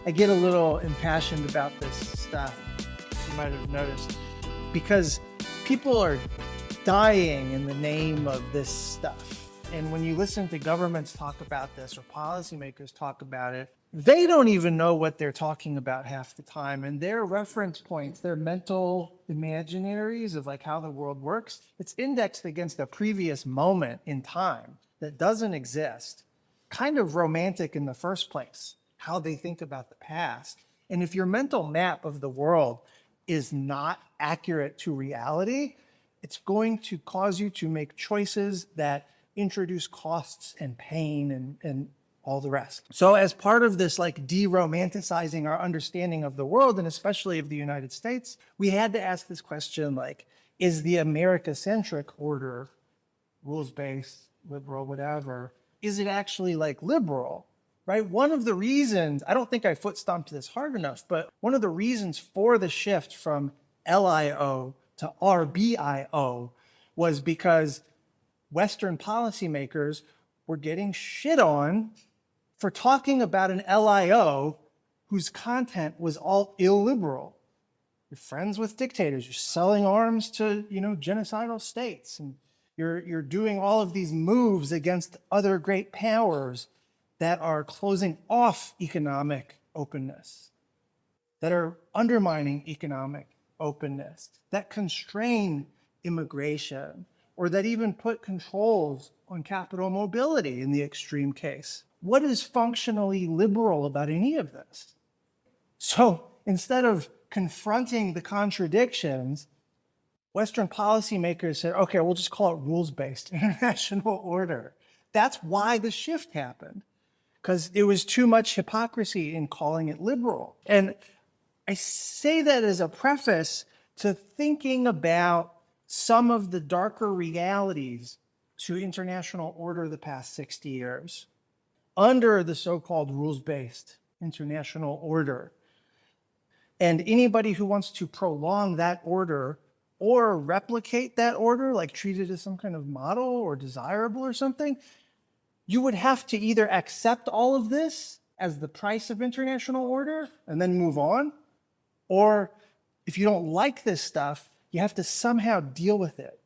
I get a little impassioned about this stuff, you might have noticed, because people are dying in the name of this stuff. And when you listen to governments talk about this or policymakers talk about it, they don't even know what they're talking about half the time. And their reference points, their mental imaginaries of like how the world works, it's indexed against a previous moment in time that doesn't exist. Kind of romantic in the first place, how they think about the past. And if your mental map of the world is not accurate to reality, it's going to cause you to make choices that introduce costs and pain and all the rest. So as part of this like de-romanticizing our understanding of the world, and especially of the United States, we had to ask this question, like, is the America-centric order, rules-based, liberal, whatever, is it actually like liberal, right? One of the reasons, I don't think I foot stomped this hard enough, but one of the reasons for the shift from LIO to RBIO was because Western policymakers were getting shit on for talking about an LIO whose content was all illiberal. You're friends with dictators, you're selling arms to, genocidal states, and you're doing all of these moves against other great powers that are closing off economic openness, that are undermining economic openness, that constrain immigration, or that even put controls on capital mobility in the extreme case. What is functionally liberal about any of this? So instead of confronting the contradictions, Western policymakers said, okay, we'll just call it rules-based international order. That's why the shift happened, because there was too much hypocrisy in calling it liberal. And I say that as a preface to thinking about some of the darker realities to international order the past 60 years under the so-called rules-based international order. And anybody who wants to prolong that order or replicate that order, like treat it as some kind of model or desirable or something, you would have to either accept all of this as the price of international order and then move on, or if you don't like this stuff, you have to somehow deal with it.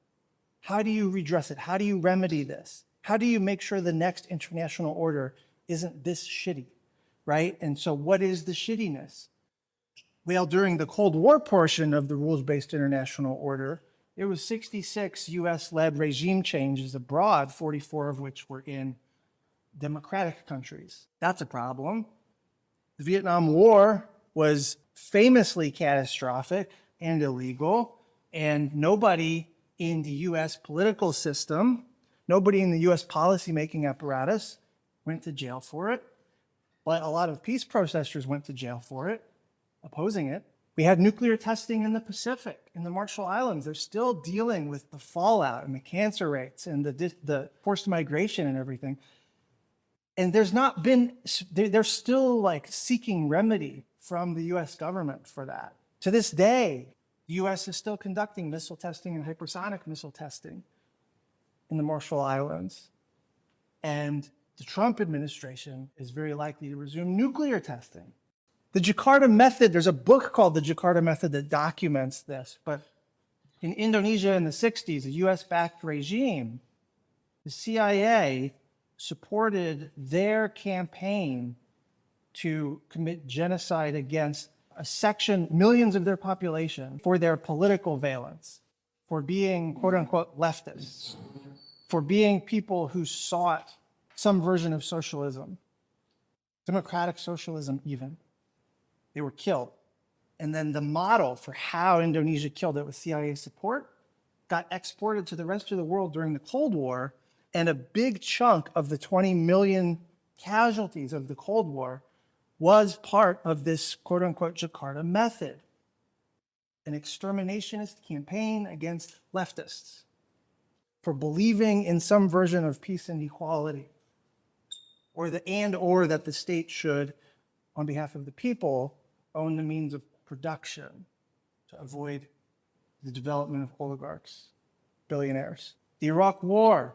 How do you redress it? How do you remedy this? How do you make sure the next international order isn't this shitty, right? And so what is the shittiness? Well, during the Cold War portion of the rules-based international order, there was 66 US-led regime changes abroad, 44 of which were in democratic countries. That's a problem. The Vietnam War was famously catastrophic and illegal, and nobody in the US political system, nobody in the US policymaking apparatus went to jail for it, but a lot of peace protesters went to jail for it, opposing it. We had nuclear testing in the Pacific, in the Marshall Islands. They're still dealing with the fallout and the cancer rates and the forced migration and everything. And they're still like seeking remedy from the US government for that. To this day, the US is still conducting missile testing and hypersonic missile testing in the Marshall Islands. And the Trump administration is very likely to resume nuclear testing. The Jakarta Method, there's a book called The Jakarta Method that documents this, but in Indonesia in the 60s, a US-backed regime, the CIA supported their campaign to commit genocide against a section, millions of their population, for their political valence, for being quote unquote leftists, for being people who sought some version of socialism, democratic socialism even. They were killed. And then the model for how Indonesia killed it with CIA support got exported to the rest of the world during the Cold War, and a big chunk of the 20 million casualties of the Cold War was part of this quote unquote Jakarta Method, an exterminationist campaign against leftists for believing in some version of peace and equality, or that the state should, on behalf of the people, own the means of production to avoid the development of oligarchs, billionaires. The Iraq War,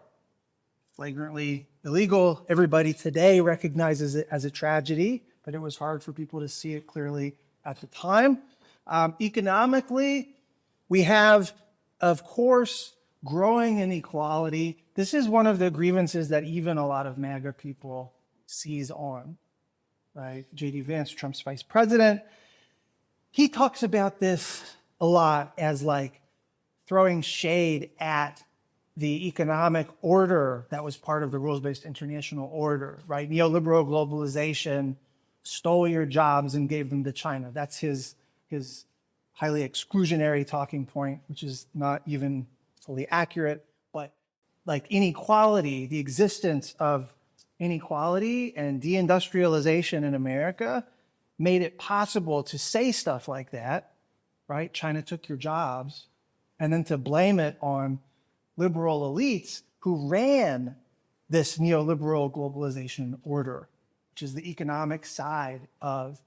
flagrantly illegal. Everybody today recognizes it as a tragedy, but it was hard for people to see it clearly at the time. Economically, we have, of course, growing inequality. This is one of the grievances that even a lot of MAGA people seize on, right? J.D. Vance, Trump's vice president, he talks about this a lot as like throwing shade at the economic order that was part of the rules-based international order, right? Neoliberal globalization stole your jobs and gave them to China. That's his highly exclusionary talking point, which is not even fully accurate. But like inequality, the existence of inequality and deindustrialization in America made it possible to say stuff like that, right? China took your jobs, and then to blame it on liberal elites who ran this neoliberal globalization order, which is the economic side of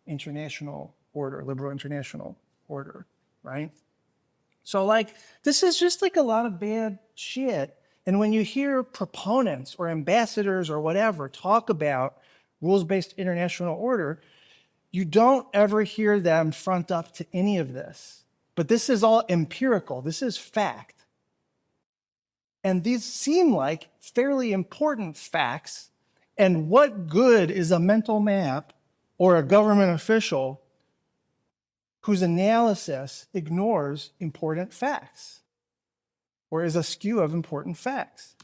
international order, liberal international order, right? So like, this is just like a lot of bad shit. And when you hear proponents or ambassadors or whatever talk about rules-based international order, you don't ever hear them front up to any of this. But this is all empirical. This is fact. And these seem like fairly important facts. And what good is a mental map or a government official whose analysis ignores important facts or is askew of important facts?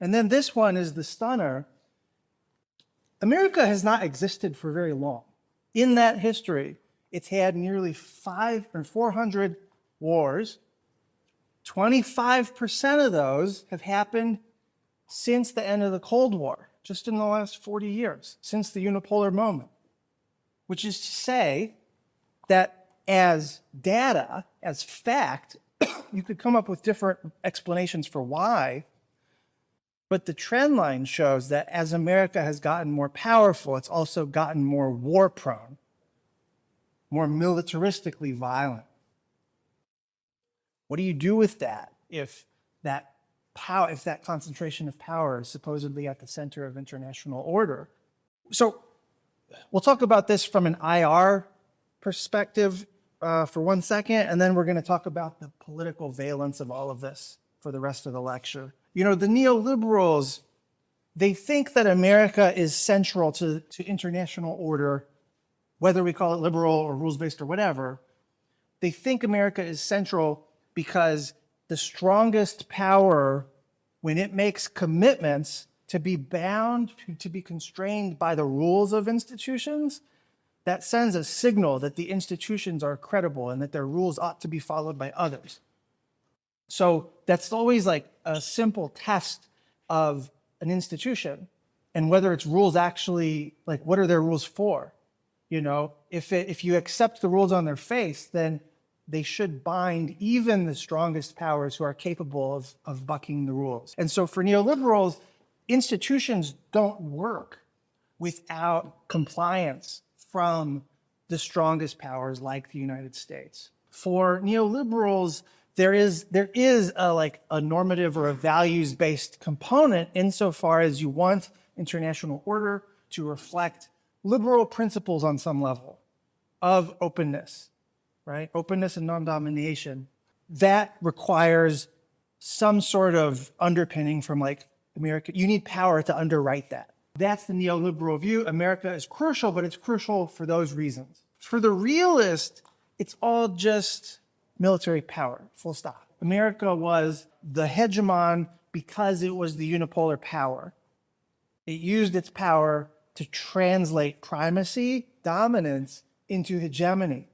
And then this one is the stunner. America has not existed for very long. In that history, it's had nearly 400 wars. 25% of those have happened since the end of the Cold War, just in the last 40 years, since the unipolar moment, which is to say that as data, as fact, you could come up with different explanations for why, but the trend line shows that as America has gotten more powerful, it's also gotten more war-prone, more militaristically violent. What do you do with that if that concentration of power is supposedly at the center of international order? So we'll talk about this from an IR perspective for 1 second, and then we're going to talk about the political valence of all of this for the rest of the lecture. You know, the neoliberals, they think that America is central to international order, whether we call it liberal or rules-based or whatever. They think America is central because the strongest power, when it makes commitments to be bound, to be constrained by the rules of institutions, that sends a signal that the institutions are credible and that their rules ought to be followed by others. So that's always like a simple test of an institution and whether its rules actually, like, what are their rules for? You know, if you accept the rules on their face, then they should bind even the strongest powers who are capable of bucking the rules. And so for neoliberals, institutions don't work without compliance from the strongest powers like the United States. For neoliberals, there is a normative or a values-based component insofar as you want international order to reflect liberal principles on some level of openness, right? Openness and non-domination. That requires some sort of underpinning from like America. You need power to underwrite that. That's the neoliberal view. America is crucial, but it's crucial for those reasons. For the realist, it's all just military power, full stop. America was the hegemon because it was the unipolar power. It used its power to translate primacy, dominance, into hegemony,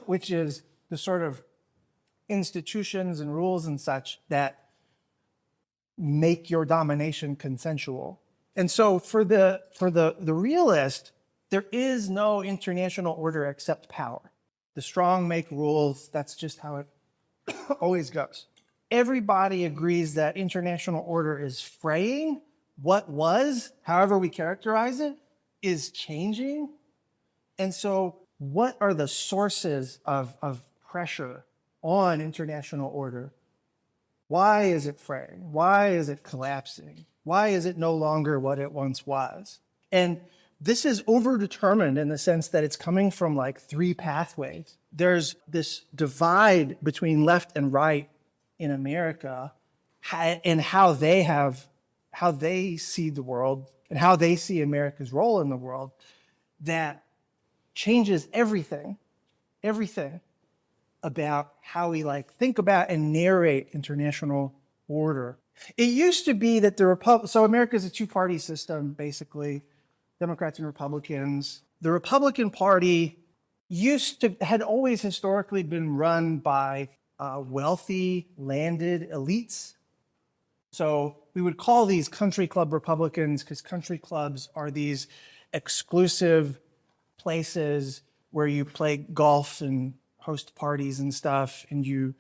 which is the sort of institutions and rules and such that make your domination consensual. And so for the realist, there is no international order except power. The strong make rules. That's just how it always goes. Everybody agrees that international order is fraying. What was, however we characterize it, is changing. And so what are the sources of pressure on international order? Why is it fraying? Why is it collapsing? Why is it no longer what it once was? And this is overdetermined in the sense that it's coming from like three pathways. There's this divide between left and right in America and how they see the world and how they see America's role in the world that changes everything about how we like think about and narrate international order. It used to be that so America's a two-party system, basically, Democrats and Republicans. The Republican Party had always historically been run by wealthy, landed elites. So we would call these country club Republicans because country clubs are these exclusive places where you play golf and host parties and stuff, and you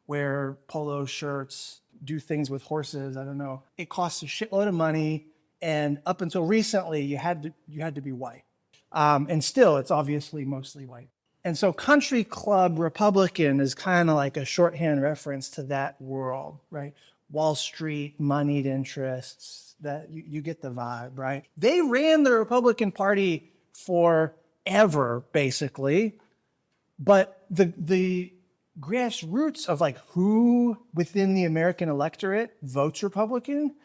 wear polo shirts, do things with horses. I don't know. It costs a shitload of money, and up until recently, you had to be white, and still, it's obviously mostly white. And so, country club Republican is kind of like a shorthand reference to that world, right? Wall Street, moneyed interests. That you get the vibe, right? They ran the Republican Party forever, basically. But the grassroots of like who within the American electorate votes Republican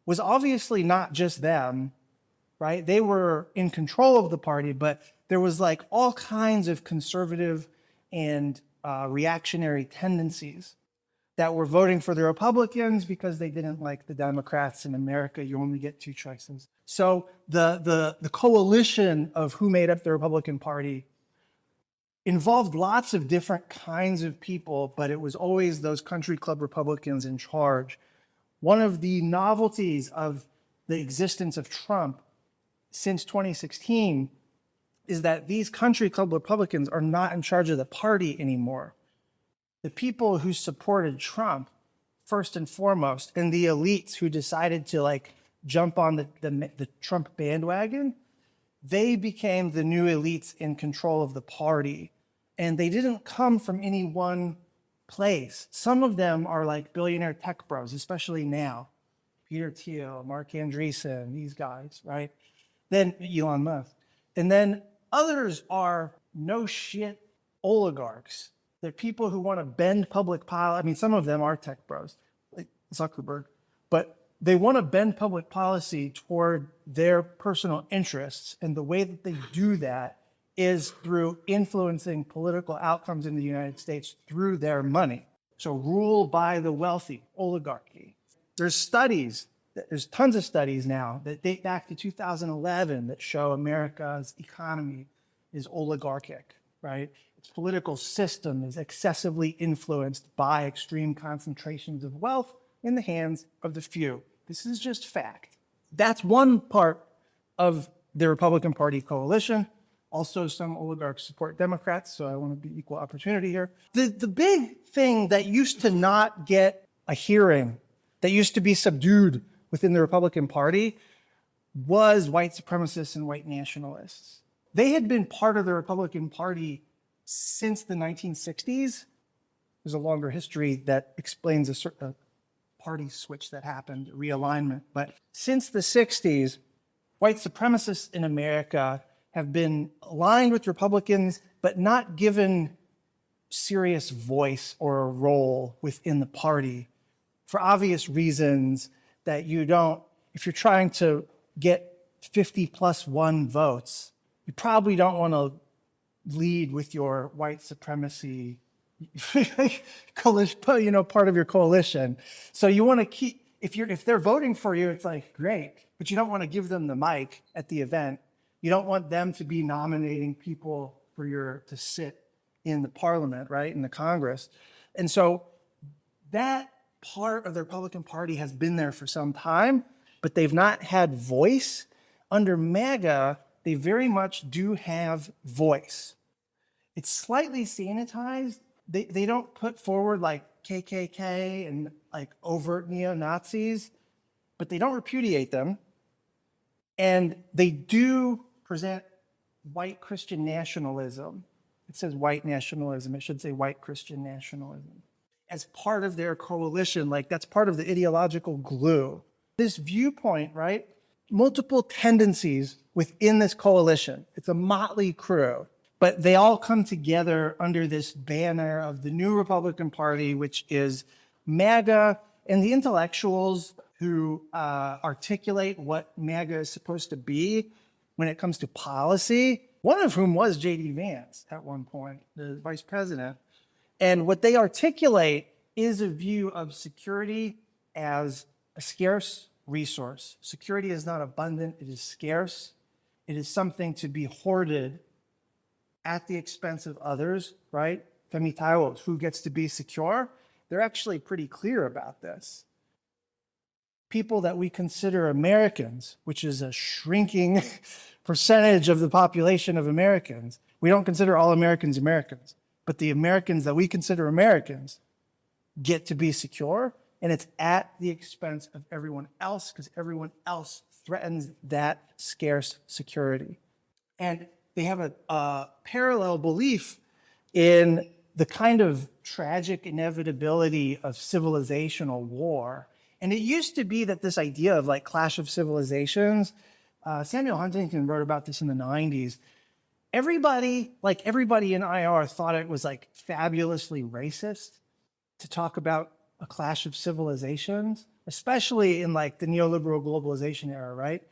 was obviously not just them, right? They were in control of the party, but there was like all kinds of conservative and reactionary tendencies that were voting for the Republicans because they didn't like the Democrats. In America, you only get two choices. So the coalition of who made up the Republican Party involved lots of different kinds of people, but it was always those country club Republicans in charge. One of the novelties of the existence of Trump since 2016 is that these country club Republicans are not in charge of the party anymore. The people who supported Trump, first and foremost, and the elites who decided to like jump on the Trump bandwagon, they became the new elites in control of the party. And they didn't come from any one place. Some of them are like billionaire tech bros, especially now. Peter Thiel, Mark Andreessen, these guys, right? Then Elon Musk. And then others are no shit oligarchs. They're people who want to bend public policy. I mean, some of them are tech bros, like Zuckerberg, but they want to bend public policy toward their personal interests. And the way that they do that is through influencing political outcomes in the United States through their money. So rule by the wealthy, oligarchy. There's tons of studies now that date back to 2011 that show America's economy is oligarchic, right? Its political system is excessively influenced by extreme concentrations of wealth in the hands of the few. This is just fact. That's one part of the Republican Party coalition. Also, some oligarchs support Democrats, so I want to be equal opportunity here. The big thing that used to not get a hearing, that used to be subdued within the Republican Party, was white supremacists and white nationalists. They had been part of the Republican Party since the 1960s. There's a longer history that explains a certain party switch that happened, realignment. But since the 60s, white supremacists in America have been aligned with Republicans, but not given serious voice or a role within the party for obvious reasons that you don't, if you're trying to get 50+1 votes, you probably don't want to lead with your white supremacy coalition, part of your coalition. So you want to keep, if they're voting for you, it's like, great, but you don't want to give them the mic at the event. You don't want them to be nominating people to sit in the parliament, right, in the Congress. And so that part of the Republican Party has been there for some time, but they've not had voice. Under MAGA, they very much do have voice. It's slightly sanitized. They don't put forward like KKK and like overt neo-Nazis, but they don't repudiate them. And they do present white Christian nationalism. It says white nationalism. It should say white Christian nationalism. as part of their coalition. Like that's part of the ideological glue. This viewpoint, right? Multiple tendencies within this coalition. It's a motley crew, but they all come together under this banner of the new Republican Party, which is MAGA, and the intellectuals who articulate what MAGA is supposed to be when it comes to policy, one of whom was J.D. Vance at one point, the vice president. And what they articulate is a view of security as a scarce resource. Security is not abundant, it is scarce. It is something to be hoarded at the expense of others, right? Femi Taiwo, who gets to be secure? They're actually pretty clear about this. People that we consider Americans, which is a shrinking percentage of the population of Americans, we don't consider all Americans Americans, but the Americans that we consider Americans get to be secure, and it's at the expense of everyone else because everyone else threatens that scarce security. And they have a parallel belief in the kind of tragic inevitability of civilizational war. And it used to be that this idea of like clash of civilizations, Samuel Huntington wrote about this in the 90s. Everybody in IR thought it was like fabulously racist to talk about a clash of civilizations, especially in like the neoliberal globalization era, right?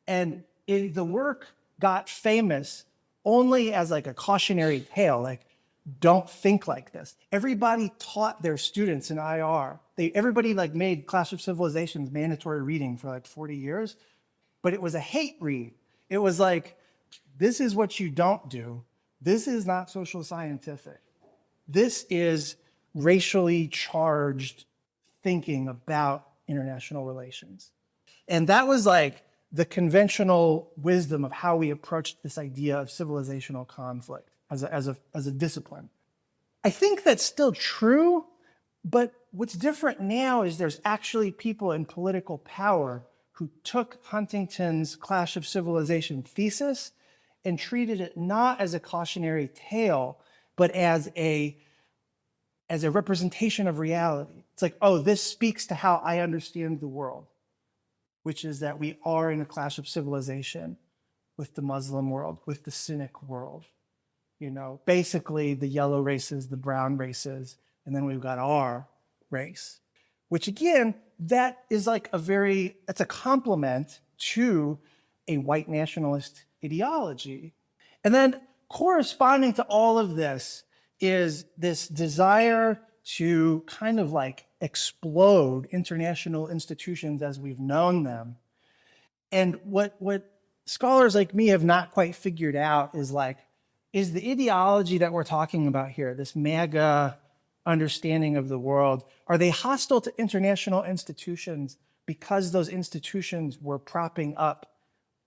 And the work got famous only as like a cautionary tale, like don't think like this. Everybody taught their students in IR. Everybody like made Clash of Civilizations mandatory reading for like 40 years, but it was a hate read. It was like, this is what you don't do. This is not social scientific. This is racially charged thinking about international relations. And that was like the conventional wisdom of how we approached this idea of civilizational conflict as a discipline. I think that's still true, but what's different now is there's actually people in political power who took Huntington's Clash of Civilization thesis and treated it not as a cautionary tale, but as a representation of reality. It's like, oh, this speaks to how I understand the world, which is that we are in a clash of civilization with the Muslim world, with the cynic world. You know, basically the yellow races, the brown races, and then we've got our race, which again, that is like that's a complement to a white nationalist ideology. And then corresponding to all of this is this desire to kind of like explode international institutions as we've known them. And what scholars like me have not quite figured out is like, is the ideology that we're talking about here, this MAGA understanding of the world, are they hostile to international institutions because those institutions were propping up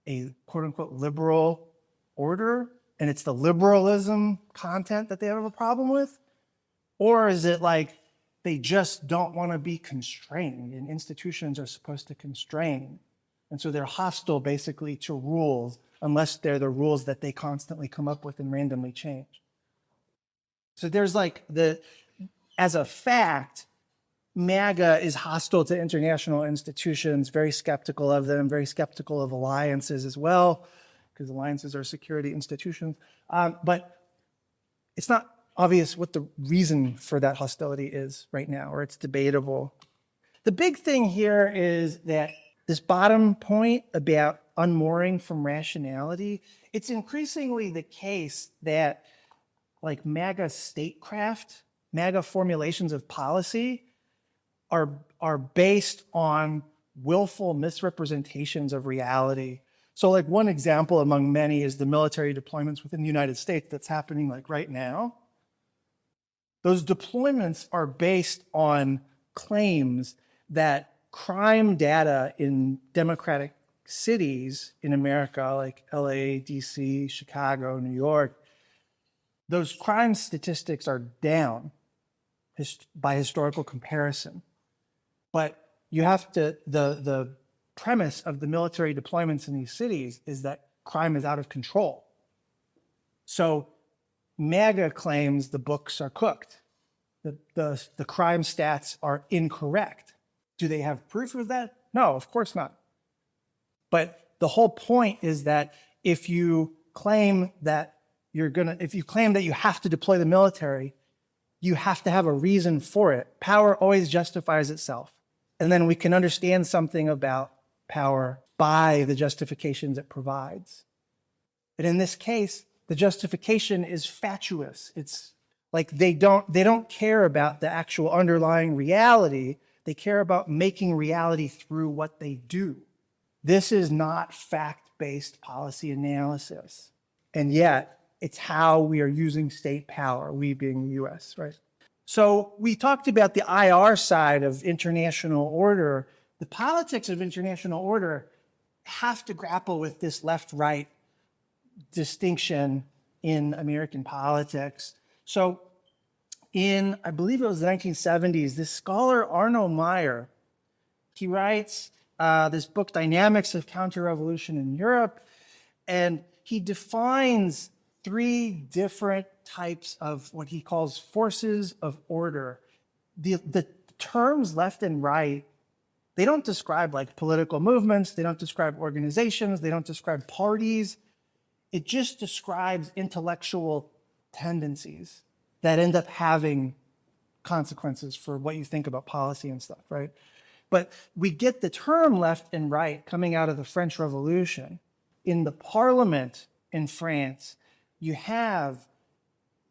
a quote unquote liberal order and it's the liberalism content that they have a problem with? Or is it like they just don't want to be constrained and institutions are supposed to constrain? And so they're hostile basically to rules unless they're the rules that they constantly come up with and randomly change. So there's like as a fact, MAGA is hostile to international institutions, very skeptical of them, very skeptical of alliances as well, because alliances are security institutions. But it's not obvious what the reason for that hostility is right now, or it's debatable. The big thing here is that this bottom point about unmooring from rationality, it's increasingly the case that like MAGA statecraft, MAGA formulations of policy are based on willful misrepresentations of reality. So like one example among many is the military deployments within the United States that's happening like right now. Those deployments are based on claims that crime data in democratic cities in America, like LA, DC, Chicago, New York, those crime statistics are down by historical comparison. But you have to, the premise of the military deployments in these cities is that crime is out of control. So MAGA claims the books are cooked. the crime stats are incorrect. Do they have proof of that? No, of course not. But the whole point is that if you claim that if you claim that you have to deploy the military, you have to have a reason for it. Power always justifies itself. And then we can understand something about power by the justifications it provides. And in this case, the justification is fatuous. It's like they don't care about the actual underlying reality. They care about making reality through what they do. This is not fact-based policy analysis. And yet, it's how we are using state power, we being the US, right? So we talked about the IR side of international order. The politics of international order have to grapple with this left-right distinction in American politics. So in, I believe it was the 1970s, this scholar Arno Meyer, he writes this book, Dynamics of Counter-Revolution in Europe, and he defines 3 different types of what he calls forces of order. The terms left and right, they don't describe like political movements, they don't describe organizations, they don't describe parties. It just describes intellectual tendencies that end up having consequences for what you think about policy and stuff, right? But we get the term left and right coming out of the French Revolution. In the parliament in France, you have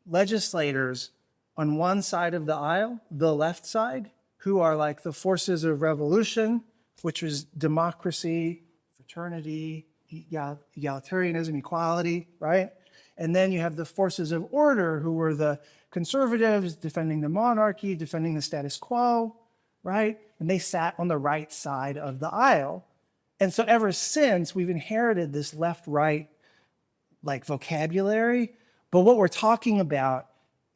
legislators on one side of the aisle, the left side, who are like the forces of revolution, which was democracy, fraternity, egalitarianism, equality, right? And then you have the forces of order, who were the conservatives defending the monarchy, defending the status quo, right? And they sat on the right side of the aisle. And so ever since, we've inherited this left-right like vocabulary, but what we're talking about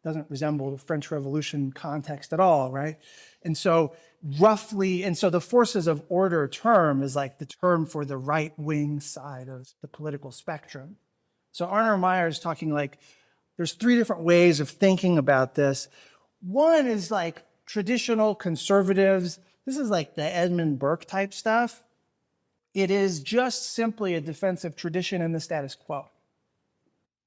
doesn't resemble the French Revolution context at all, right? And so the forces of order term is like the term for the right-wing side of the political spectrum. So Arno Meyer is talking like, there's 3 different ways of thinking about this. One is like traditional conservatives. This is like the Edmund Burke type stuff. It is just simply a defense of tradition and the status quo.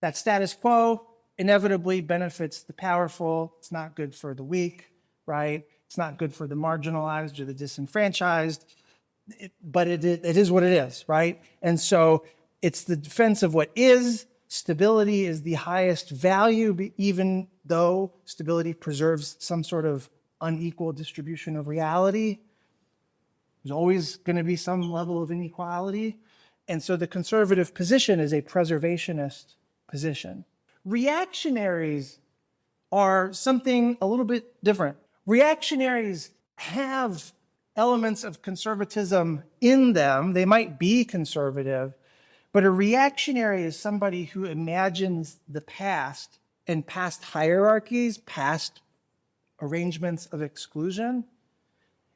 That status quo inevitably benefits the powerful. It's not good for the weak, right? It's not good for the marginalized or the disenfranchised, but it is what it is, right? And so it's the defense of what is. Stability is the highest value, even though stability preserves some sort of unequal distribution of reality. There's always going to be some level of inequality. And so the conservative position is a preservationist position. Reactionaries are something a little bit different. Reactionaries have elements of conservatism in them. They might be conservative, but a reactionary is somebody who imagines the past and past hierarchies, past arrangements of exclusion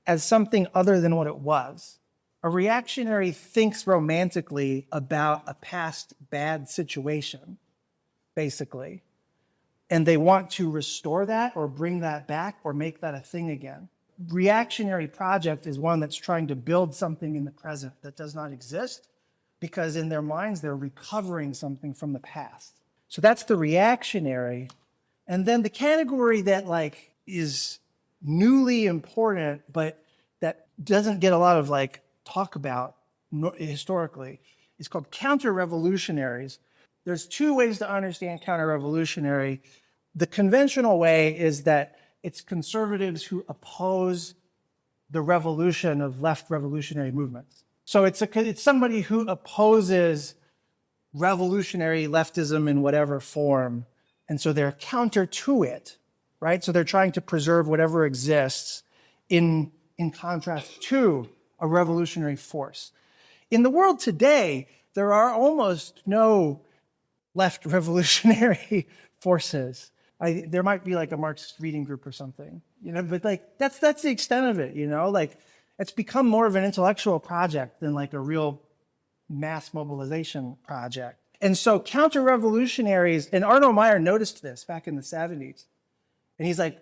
as something other than what it was. A reactionary thinks romantically about a past bad situation, basically, and they want to restore that or bring that back or make that a thing again. Reactionary project is one that's trying to build something in the present that does not exist, because in their minds, they're recovering something from the past. So that's the reactionary. And then the category that like is newly important, but that doesn't get a lot of like talk about historically, is called counter-revolutionaries. There's 2 ways to understand counter-revolutionary. The conventional way is that it's conservatives who oppose the revolution of left revolutionary movements. So it's somebody who opposes revolutionary leftism in whatever form. And so they're counter to it, right? So they're trying to preserve whatever exists in contrast to a revolutionary force. In the world today, there are almost no left revolutionary forces. There might be like a Marxist reading group or something, but like that's the extent of it, like it's become more of an intellectual project than like a real mass mobilization project. And so counter-revolutionaries, and Arno Meyer noticed this back in the 70s, and he's like,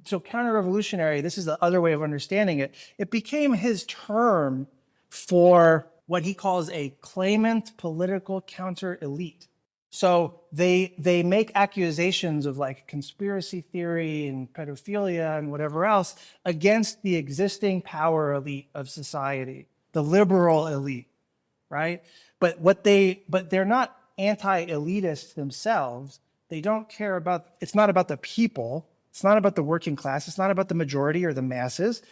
So counter-revolutionary, this is the other way of understanding it. It became his term for what he calls a claimant political counter-elite. So they make accusations of like conspiracy theory and pedophilia and whatever else against the existing power elite of society, the liberal elite, right? But they're not anti-elitist themselves. They don't care about, it's not about the people. It's not about the working class. It's not about the majority or the masses.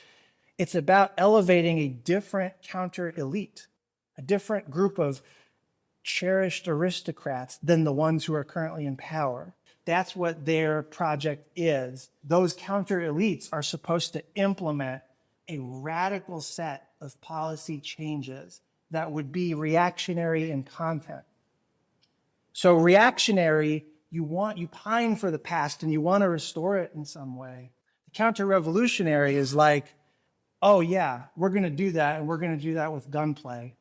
It's about elevating a different counter-elite, a different group of cherished aristocrats than the ones who are currently in power. That's what their project is. Those counter-elites are supposed to implement a radical set of policy changes that would be reactionary in content. So reactionary, you pine for the past and you want to restore it in some way. The counter-revolutionary is like, oh yeah, we're going to do that, and we're going to do that with gunplay.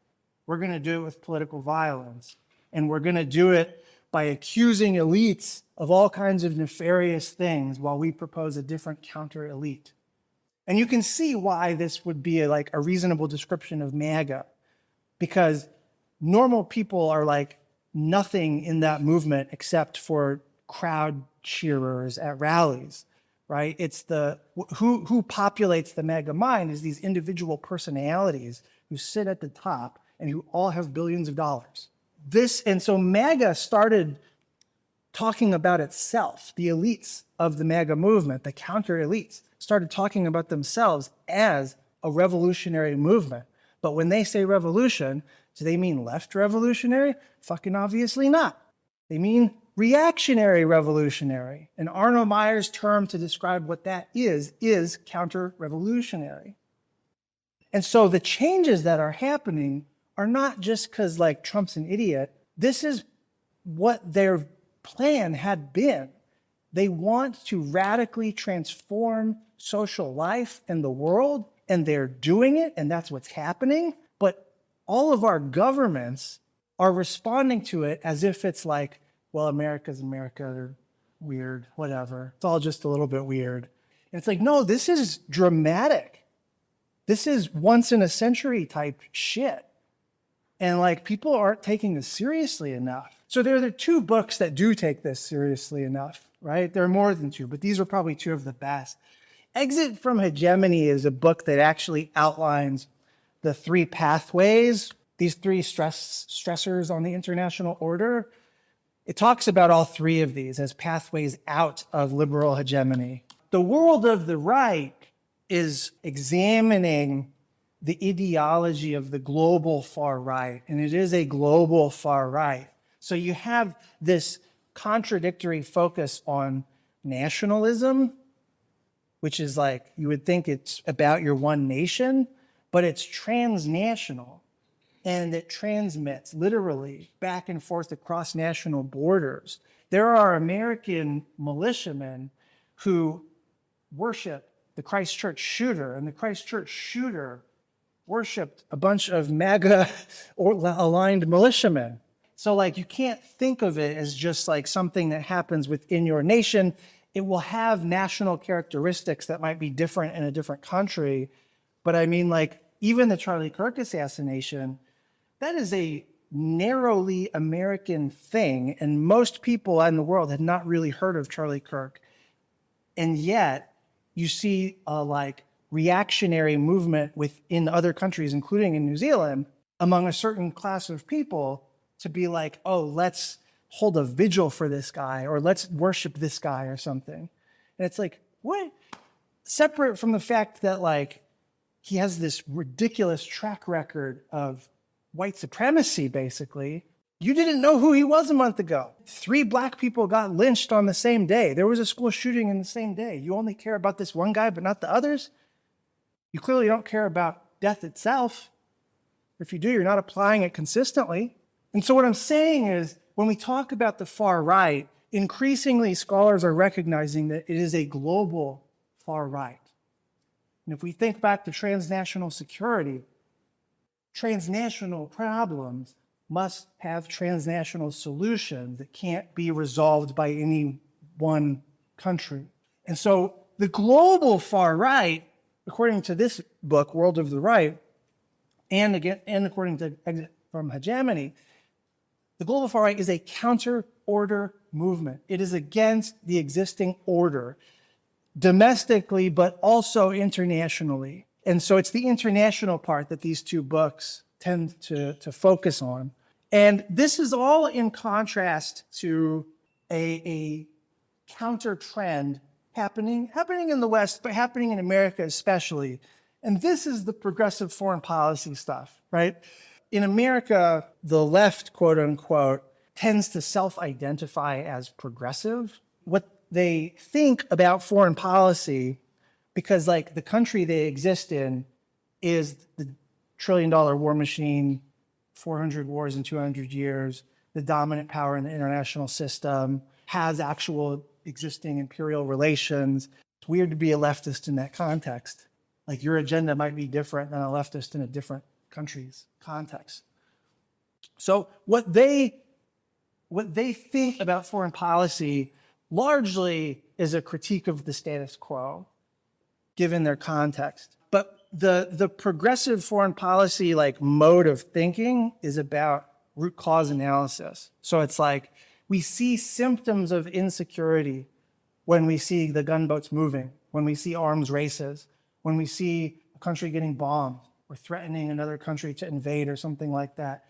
We're going to do it with political violence, and we're going to do it by accusing elites of all kinds of nefarious things while we propose a different counter-elite. And you can see why this would be like a reasonable description of MAGA, because normal people are like nothing in that movement except for crowd cheerers at rallies, right? It's who populates the MAGA mind is these individual personalities who sit at the top and who all have billions of dollars. And so MAGA started talking about itself. The elites of the MAGA movement, the counter elites, started talking about themselves as a revolutionary movement. But when they say revolution, do they mean left revolutionary? Fucking obviously not. They mean reactionary revolutionary. And Arno Meyer's term to describe what that is counter-revolutionary. And so the changes that are happening are not just because like Trump's an idiot. This is what their plan had been. They want to radically transform social life and the world, and they're doing it, and that's what's happening. But all of our governments are responding to it as if it's like, well, America's America, they're weird, whatever. It's all just a little bit weird. And it's like, no, this is dramatic. This is once in a century type shit. And like people aren't taking this seriously enough. So there are the two books that do take this seriously enough, right? There are more than two, but these are probably two of the best. Exit from Hegemony is a book that actually outlines the three pathways, these three stressors on the international order. It talks about all three of these as pathways out of liberal hegemony. The world of the right is examining the ideology of the global far right, and it is a global far right. So you have this contradictory focus on nationalism, which is like, you would think it's about your one nation, but it's transnational. And it transmits literally back and forth across national borders. There are American militiamen who worship the Christchurch shooter, and the Christchurch shooter worshipped a bunch of MAGA aligned militiamen. So like you can't think of it as just like something that happens within your nation. It will have national characteristics that might be different in a different country. But I mean, like even the Charlie Kirk assassination, that is a narrowly American thing. And most people in the world had not really heard of Charlie Kirk. And yet you see a like reactionary movement within other countries, including in New Zealand, among a certain class of people to be like, oh, let's hold a vigil for this guy, or let's worship this guy or something. And it's like, what? Separate from the fact that like he has this ridiculous track record of white supremacy, basically. You didn't know who he was a month ago. 3 black people got lynched on the same day. There was a school shooting in the same day. You only care about this one guy, but not the others? You clearly don't care about death itself. If you do, you're not applying it consistently. And so what I'm saying is, when we talk about the far right, increasingly scholars are recognizing that it is a global far right. And if we think back to transnational security, transnational problems must have transnational solutions that can't be resolved by any one country. And so the global far right, according to this book, World of the Right, and according to Exit from Hegemony, the global far right is a counter-order movement. It is against the existing order, domestically, but also internationally. And so it's the international part that these two books tend to focus on. And this is all in contrast to a counter trend happening in the West, but happening in America especially. And this is the progressive foreign policy stuff, right? In America, the left, quote unquote, tends to self-identify as progressive. What they think about foreign policy, because like the country they exist in is the trillion-dollar war machine, 400 wars in 200 years, the dominant power in the international system, has actual existing imperial relations. It's weird to be a leftist in that context. Like your agenda might be different than a leftist in a different country's context. So what they think about foreign policy largely is a critique of the status quo, given their context. But the progressive foreign policy like mode of thinking is about root cause analysis. So it's like we see symptoms of insecurity when we see the gunboats moving, when we see arms races, when we see a country getting bombed or threatening another country to invade or something like that.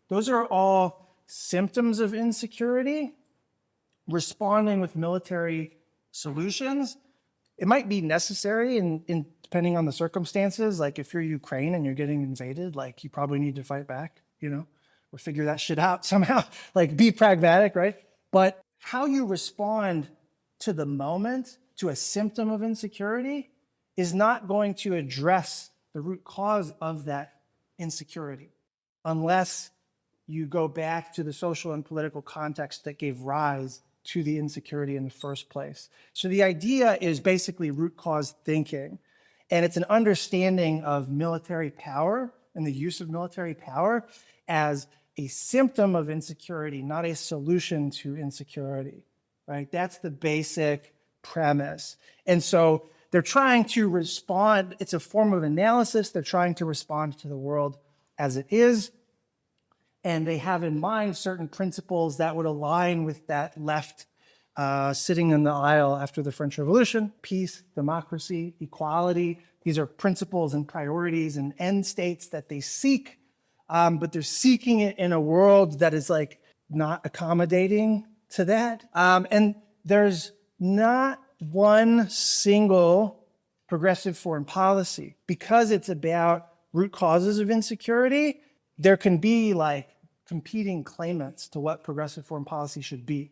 Those are all symptoms of insecurity. Responding with military solutions, it might be necessary in depending on the circumstances. Like if you're Ukraine and you're getting invaded, like you probably need to fight back, or figure that shit out somehow, like be pragmatic, right? But how you respond to the moment, to a symptom of insecurity, is not going to address the root cause of that insecurity unless you go back to the social and political context that gave rise to the insecurity in the first place. So the idea is basically root cause thinking, and it's an understanding of military power and the use of military power as a symptom of insecurity, not a solution to insecurity, right? That's the basic premise. And so they're trying to respond, it's a form of analysis, they're trying to respond to the world as it is, and they have in mind certain principles that would align with that left sitting in the aisle after the French Revolution: peace, democracy, equality. These are principles and priorities and end states that they seek, but they're seeking it in a world that is like not accommodating to that. And there's not one single progressive foreign policy. Because it's about root causes of insecurity, there can be like competing claimants to what progressive foreign policy should be,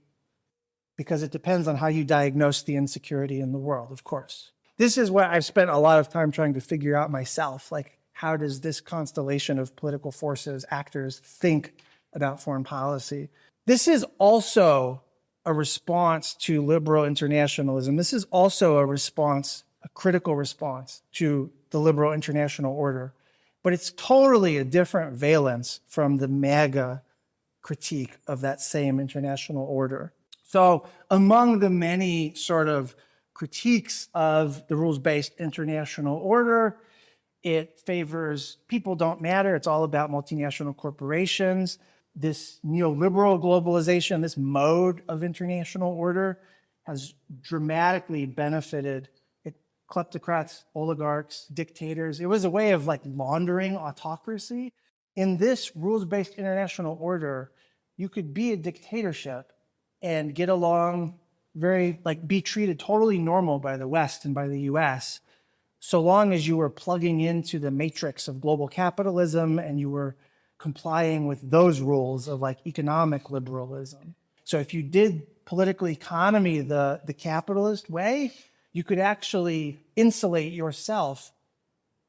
because it depends on how you diagnose the insecurity in the world, of course. This is what I've spent a lot of time trying to figure out myself. Like, how does this constellation of political forces, actors, think about foreign policy? This is also a response to liberal internationalism. This is also a response, a critical response to the liberal international order. But it's totally a different valence from the MAGA critique of that same international order. So among the many sort of critiques of the rules-based international order, it favors people don't matter. It's all about multinational corporations. This neoliberal globalization, this mode of international order has dramatically benefited kleptocrats, oligarchs, dictators. It was a way of like laundering autocracy. In this rules-based international order, you could be a dictatorship and get along be treated totally normal by the West and by the US, so long as you were plugging into the matrix of global capitalism and you were complying with those rules of like economic liberalism. So if you did political economy the capitalist way, you could actually insulate yourself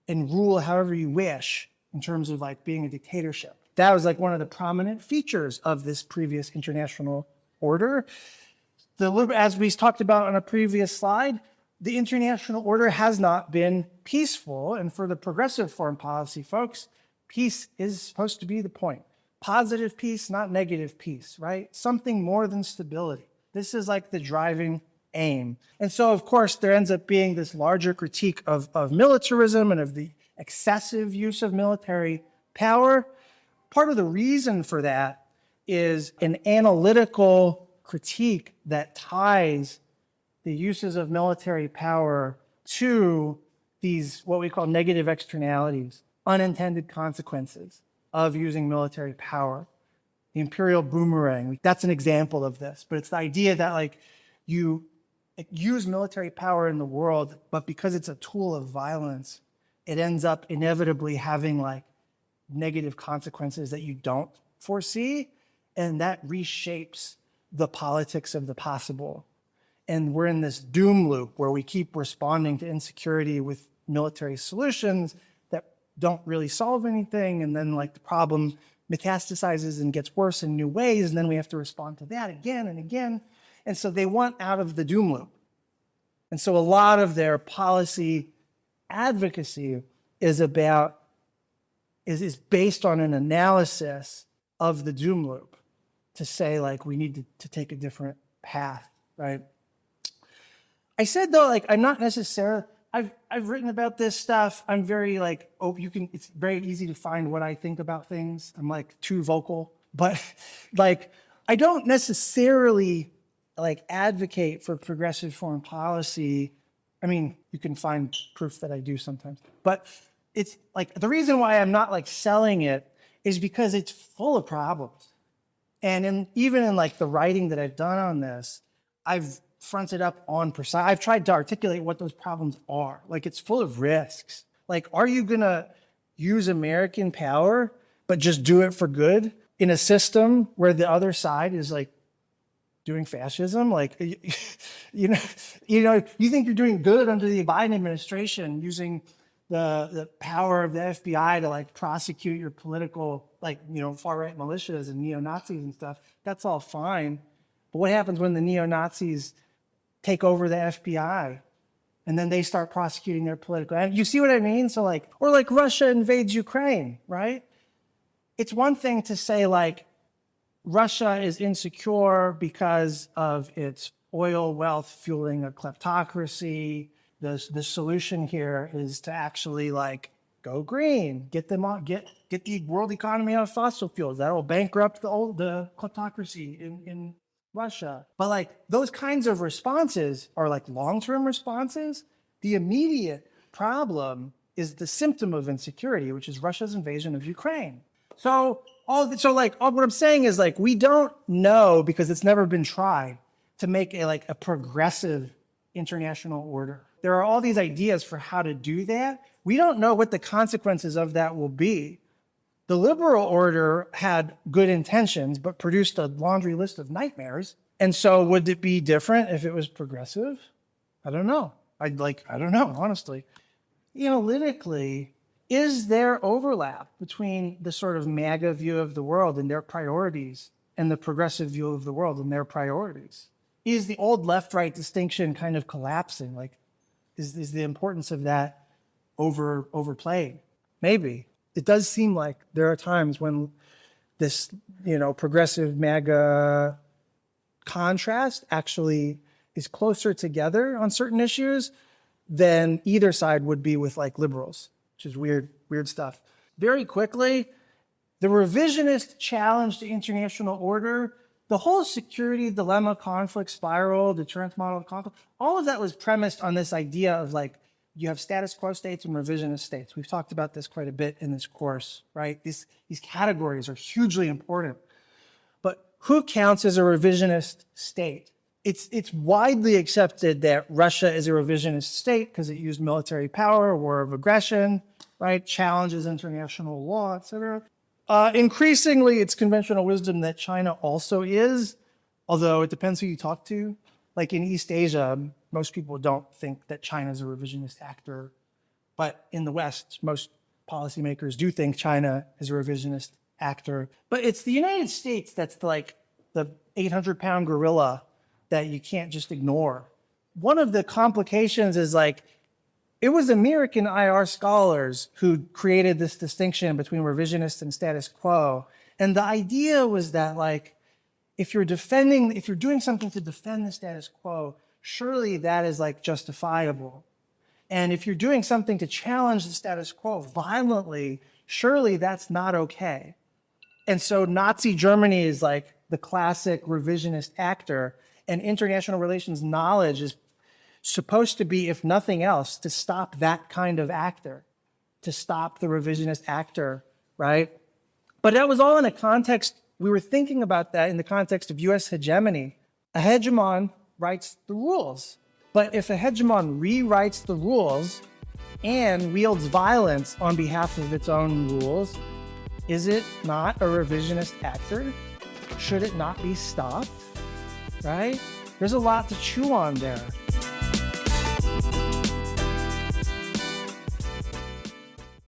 and rule however you wish in terms of like being a dictatorship. That was like one of the prominent features of this previous international order. As we talked about on a previous slide, the international order has not been peaceful. And for the progressive foreign policy folks, peace is supposed to be the point. Positive peace, not negative peace, right? Something more than stability. This is like the driving aim. And so, of course, there ends up being this larger critique of militarism and of the excessive use of military power. Part of the reason for that is an analytical critique that ties the uses of military power to these, what we call negative externalities, unintended consequences of using military power. The imperial boomerang, that's an example of this, but it's the idea that like you use military power in the world, but because it's a tool of violence, it ends up inevitably having like negative consequences that you don't foresee, and that reshapes the politics of the possible. And we're in this doom loop where we keep responding to insecurity with military solutions that don't really solve anything, and then like the problem metastasizes and gets worse in new ways, and then we have to respond to that again and again. And so they want out of the doom loop. And so a lot of their policy advocacy is based on an analysis of the doom loop to say like we need to take a different path, right? I said though, like I'm not necessarily, I've written about this stuff. I'm very like, it's very easy to find what I think about things. I'm like too vocal, but like I don't necessarily like advocate for progressive foreign policy. I mean, you can find proof that I do sometimes, but it's like the reason why I'm not like selling it is because it's full of problems. And even in like the writing that I've done on this, I've fronted up on precise. I've tried to articulate what those problems are. Like it's full of risks. Like, are you gonna use American power, but just do it for good in a system where the other side is like doing fascism? Like, you think you're doing good under the Biden administration using the power of the FBI to like prosecute your political, like, far-right militias and neo-Nazis and stuff. That's all fine. But what happens when the neo-Nazis take over the FBI and then they start prosecuting their political, you see what I mean? So like, or like Russia invades Ukraine, right? It's one thing to say like, Russia is insecure because of its oil wealth fueling a kleptocracy. The solution here is to actually like go green, get them on, get the world economy out of fossil fuels. That will bankrupt the kleptocracy in Russia. But like those kinds of responses are like long-term responses. The immediate problem is the symptom of insecurity, which is Russia's invasion of Ukraine. So what I'm saying is like, we don't know because it's never been tried to make a progressive international order. There are all these ideas for how to do that. We don't know what the consequences of that will be. The liberal order had good intentions, but produced a laundry list of nightmares. And so would it be different if it was progressive? I don't know. I don't know, honestly. Analytically, is there overlap between the sort of MAGA view of the world and their priorities and the progressive view of the world and their priorities? Is the old left-right distinction kind of collapsing? Like, is the importance of that overplayed? Maybe. It does seem like there are times when this, progressive MAGA contrast actually is closer together on certain issues than either side would be with like liberals, which is weird stuff. Very quickly, the revisionist challenge to international order, the whole security dilemma, conflict spiral, deterrence model of conflict, all of that was premised on this idea of like, you have status quo states and revisionist states. We've talked about this quite a bit in this course, right? These categories are hugely important. But who counts as a revisionist state? It's widely accepted that Russia is a revisionist state because it used military power, war of aggression, right? Challenges international law, et cetera. Increasingly, it's conventional wisdom that China also is, although it depends who you talk to. Like in East Asia, most people don't think that China is a revisionist actor. But in the West, most policymakers do think China is a revisionist actor. But it's the United States that's like the 800-pound gorilla that you can't just ignore. One of the complications is like, it was American IR scholars who created this distinction between revisionist and status quo. And the idea was that like, if you're doing something to defend the status quo, surely that is like justifiable. And if you're doing something to challenge the status quo violently, surely that's not okay. And so Nazi Germany is like the classic revisionist actor, and international relations knowledge is supposed to be, if nothing else, to stop that kind of actor, to stop the revisionist actor, right? But that was all in a context, we were thinking about that in the context of US hegemony. A hegemon writes the rules. But if a hegemon rewrites the rules and wields violence on behalf of its own rules, is it not a revisionist actor? Should it not be stopped? Right? There's a lot to chew on there.